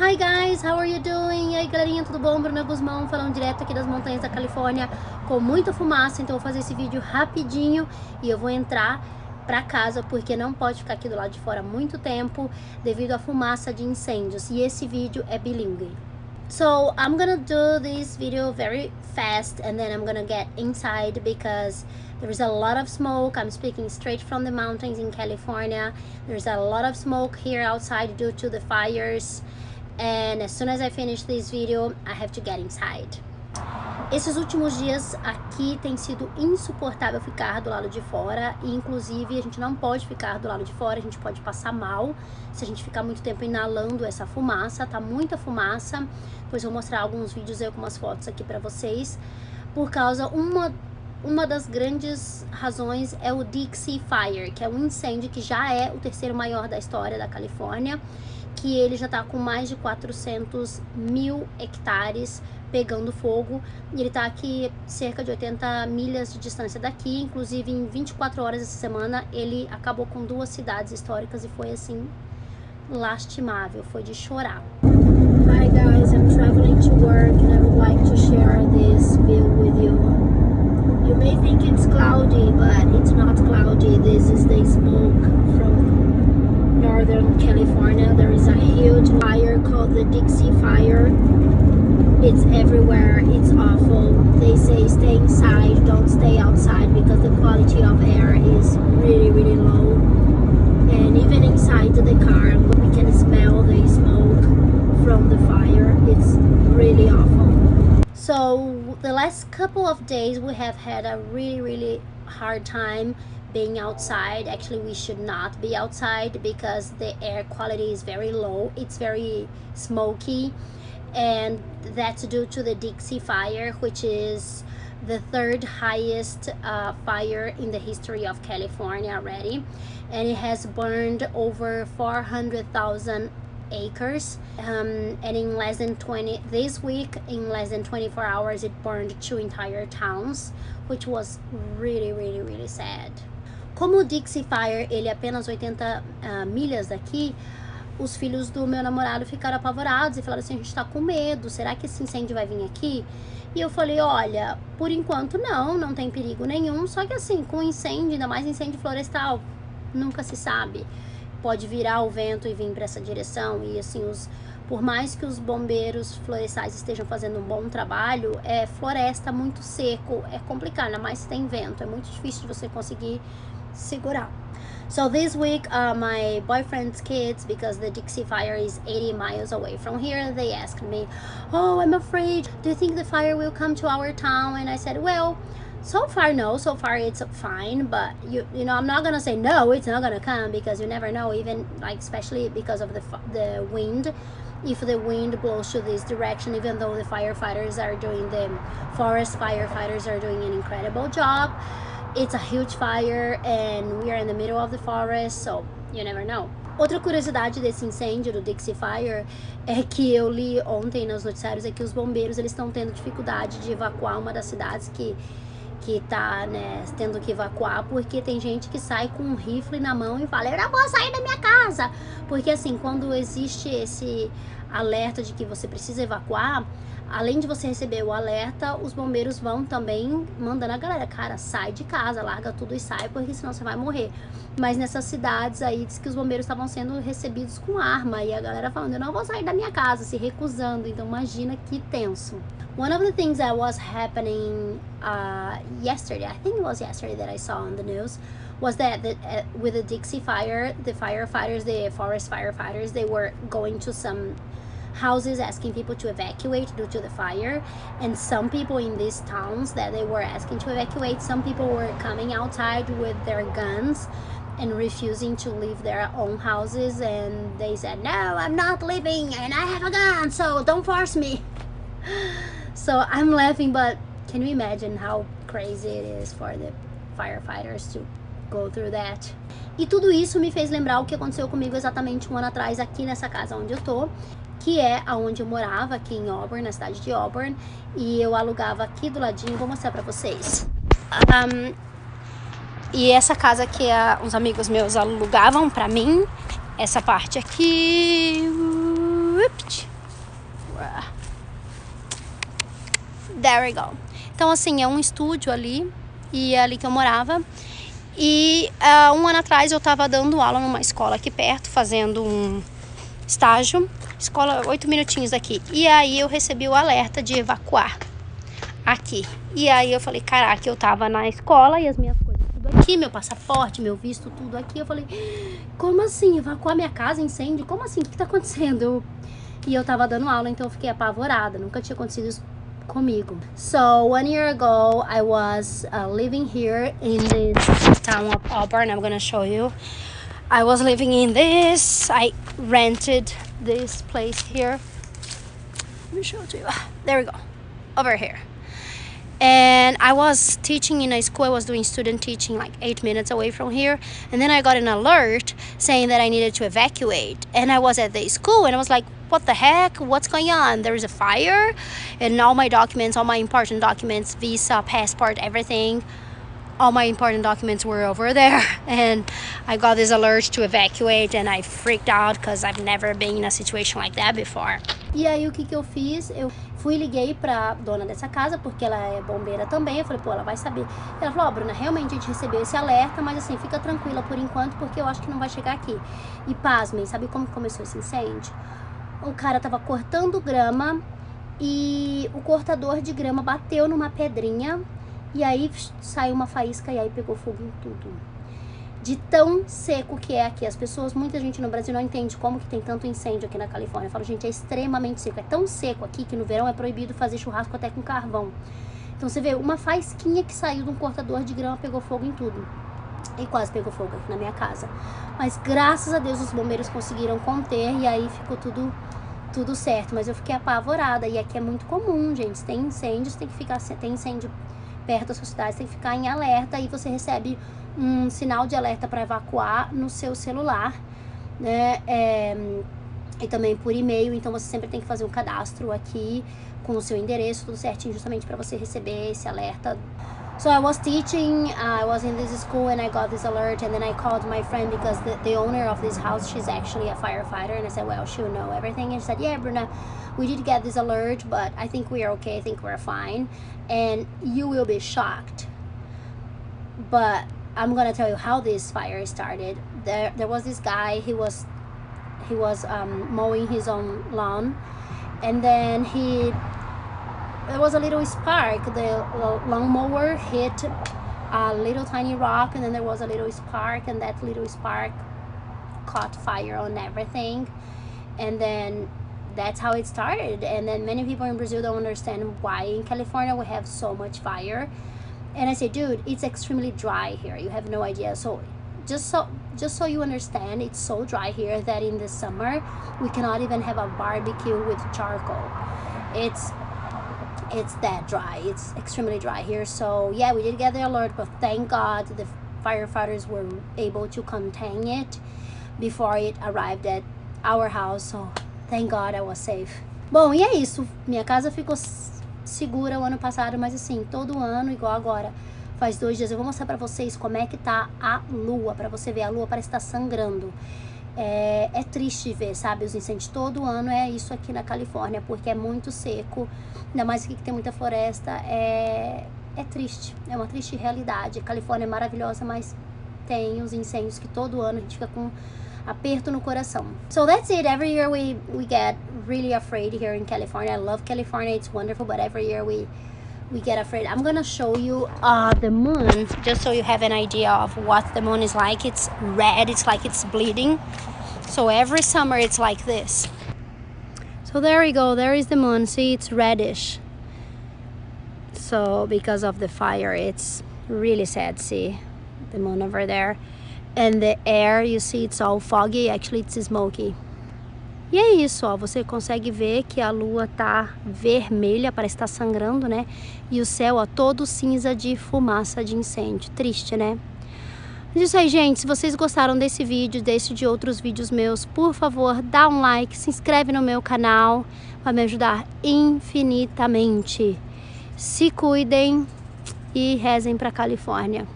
Hi guys, how are you doing? E aí galerinha, tudo bom? Bruna falando direto aqui das montanhas da Califórnia com muita fumaça, então eu vou fazer esse vídeo rapidinho e eu vou entrar pra casa porque não pode ficar aqui do lado de fora muito tempo devido à fumaça de incêndios, e esse vídeo é bilíngue. So I'm gonna do this video very fast and then I'm gonna get inside because there's a lot of smoke. I'm speaking straight from the mountains in California. There's a lot of smoke here outside due to the fires. And as soon as I finish this video, I have to get inside. Esses últimos dias aqui tem sido insuportável ficar do lado de fora, e inclusive a gente não pode ficar do lado de fora, a gente pode passar mal se a gente ficar muito tempo inalando essa fumaça. Tá muita fumaça, depois eu vou mostrar alguns vídeos e algumas fotos aqui pra vocês. Por causa, uma das grandes razões é o Dixie Fire, que é um incêndio que já é o terceiro maior da história da Califórnia, que ele já tá com mais de 400 mil hectares pegando fogo, e ele tá aqui cerca de 80 milhas de distância daqui. Inclusive em 24 horas essa semana ele acabou com 2 cidades históricas e foi assim lastimável, foi de chorar. Hi guys, I'm traveling to work and I would like to share this view with you. You may think it's cloudy, but it's not cloudy. This is the smoke from Northern California. There is a huge fire called the Dixie Fire. It's everywhere, it's awful. They say stay inside, don't stay outside, because the quality of air is really, really low. And even inside the car, we can smell the smoke from the fire. It's really awful. So the last couple of days we have had a really hard time being outside. Actually, we should not be outside because the air quality is very low. It's very smoky, and that's due to the Dixie Fire, which is the 3rd highest fire in the history of California already, and it has burned over 400,000 acres, and in less than 24 hours it burned 2 entire towns, which was really sad. Como o Dixie Fire ele é apenas 80 milhas daqui, os filhos do meu namorado ficaram apavorados e falaram assim: a gente tá com medo, será que esse incêndio vai vir aqui? E eu falei: olha, por enquanto não tem perigo nenhum, só que assim, com incêndio, ainda mais incêndio florestal, nunca se sabe, pode virar o vento e vir para essa direção. E assim, por mais que os bombeiros florestais estejam fazendo um bom trabalho, é floresta muito seco, é complicado, ainda mais se tem vento, é muito difícil de você conseguir segurar. So this week, my boyfriend's kids, because the Dixie Fire is 80 miles away from here, they asked me, oh, I'm afraid, do you think the fire will come to our town? And I said, well, so far no, so far it's fine, but you know, I'm not gonna say no, it's not gonna come, because you never know, even like especially because of the wind. If the wind blows to this direction, even though the forest firefighters are doing an incredible job, it's a huge fire and we are in the middle of the forest, so you never know. Outra curiosidade desse incêndio do Dixie Fire é que eu li ontem nos noticiários é que os bombeiros eles estão tendo dificuldade de evacuar uma das cidades que tá, né, tendo que evacuar, porque tem gente que sai com um rifle na mão e fala: eu não vou sair da minha casa, porque assim, quando existe esse alerta de que você precisa evacuar, além de você receber o alerta, os bombeiros vão também mandando a galera: cara, sai de casa, larga tudo e sai, porque senão você vai morrer. Mas nessas cidades aí, diz que os bombeiros estavam sendo recebidos com arma, e a galera falando: eu não vou sair da minha casa, se recusando. Então imagina que tenso. One of the things that was happening yesterday, I think it was yesterday that I saw on the news, was that with the Dixie Fire, the firefighters, the forest firefighters, they were going to some houses asking people to evacuate due to the fire, and some people in these towns that they were asking to evacuate, some people were coming outside with their guns and refusing to leave their own houses, and they said, no, I'm not leaving and I have a gun, so don't force me. So I'm laughing, but can you imagine how crazy it is for the firefighters to go through that? E tudo isso me fez lembrar o que aconteceu comigo exatamente 1 ano atrás aqui nessa casa onde eu tô, que é aonde eu morava, aqui em Auburn, na cidade de Auburn, e eu alugava aqui do ladinho, vou mostrar pra vocês. E essa casa que uns amigos meus alugavam pra mim, essa parte aqui, There we go. Então, assim, é um estúdio ali, e é ali que eu morava. E um ano atrás eu tava dando aula numa escola aqui perto, fazendo um estágio. Escola 8 minutinhos daqui. E aí eu recebi o alerta de evacuar aqui. E aí eu falei, caraca, eu tava na escola e as minhas coisas tudo aqui, meu passaporte, meu visto, tudo aqui. Eu falei, como assim? Evacuar minha casa, incêndio? Como assim? O que tá acontecendo? E eu tava dando aula, então eu fiquei apavorada. Nunca tinha acontecido isso comigo. So 1 year ago I was living here in this town of Auburn. I'm gonna show you. I was living in this. I rented this place here. Let me show it to you. There we go. Over here. And I was teaching in a school. I was doing student teaching like 8 minutes away from here. And then I got an alert saying that I needed to evacuate. And I was at the school and I was like, what the heck? What's going on? There is a fire. And all my documents, all my important documents, visa, passport, everything, all my important documents were over there. And I got this alert to evacuate and I freaked out because I've never been in a situation like that before. E aí o que eu fiz? Eu liguei pra dona dessa casa, porque ela é bombeira também. Eu falei, pô, ela vai saber. Ela falou, ó, Bruna, realmente a gente recebeu esse alerta, mas assim, fica tranquila por enquanto, porque eu acho que não vai chegar aqui. E pasmem, sabe como começou esse incêndio? Um cara tava cortando grama e o cortador de grama bateu numa pedrinha e aí saiu uma faísca e aí pegou fogo em tudo. De tão seco que é aqui. As pessoas, muita gente no Brasil não entende como que tem tanto incêndio aqui na Califórnia. Eu falo, gente, é extremamente seco. É tão seco aqui que no verão é proibido fazer churrasco até com carvão. Então você vê, uma faísquinha que saiu de um cortador de grama pegou fogo em tudo. E quase pegou fogo aqui na minha casa. Mas graças a Deus os bombeiros conseguiram conter e aí ficou tudo certo. Mas eu fiquei apavorada. E aqui é muito comum, gente. Se tem incêndios, tem incêndio perto da sua cidade, tem que ficar em alerta. E você recebe um sinal de alerta para evacuar no seu celular, né? E também por e-mail. Então você sempre tem que fazer um cadastro aqui com o seu endereço, tudo certinho, justamente para você receber esse alerta. So I was teaching, I was in this school and I got this alert, and then I called my friend because the owner of this house, she's actually a firefighter, and I said, well, she'll know everything. And she said, yeah, Bruna, we did get this alert, but I think we are okay, I think we're fine, and you will be shocked. But I'm gonna tell you how this fire started. There was this guy, he was mowing his own lawn, and then there was a little spark. The lawnmower hit a little tiny rock, and then there was a little spark, and that little spark caught fire on everything. And then that's how it started. And then many people in Brazil don't understand why in California we have so much fire. And I said, dude, it's extremely dry here. You have no idea. So just so you understand, it's so dry here that in the summer we cannot even have a barbecue with charcoal. It's that dry. It's extremely dry here. So yeah, we did get the alert, but thank God the firefighters were able to contain it before it arrived at our house. So thank God I was safe. Bom, e é isso. Minha casa ficou segura o ano passado, mas assim, todo ano, igual agora, faz 2 dias, eu vou mostrar pra vocês como é que tá a lua, pra você ver, a lua parece que tá sangrando. É triste ver, sabe, os incêndios todo ano, é isso aqui na Califórnia, porque é muito seco, ainda mais aqui que tem muita floresta, é triste, é uma triste realidade. A Califórnia é maravilhosa, mas tem os incêndios que todo ano a gente fica com aperto no coração. So that's it. Every year we get really afraid here in California. I love California, it's wonderful, but every year we get afraid. I'm gonna show you the moon, just so you have an idea of what the moon is like. It's red, it's like it's bleeding. So every summer it's like this. So there we go, there is the moon. See, it's reddish. So because of the fire, it's really sad. See the moon over there. And the air, you see, it's all foggy. Actually, it's smoky. E é isso, ó, você consegue ver que a lua tá vermelha, parece que tá sangrando, né? E o céu, ó, todo cinza de fumaça de incêndio. Triste, né? Mas isso aí, gente, se vocês gostaram desse vídeo, desse de outros vídeos meus, por favor, dá um like, se inscreve no meu canal, vai me ajudar infinitamente. Se cuidem e rezem pra Califórnia.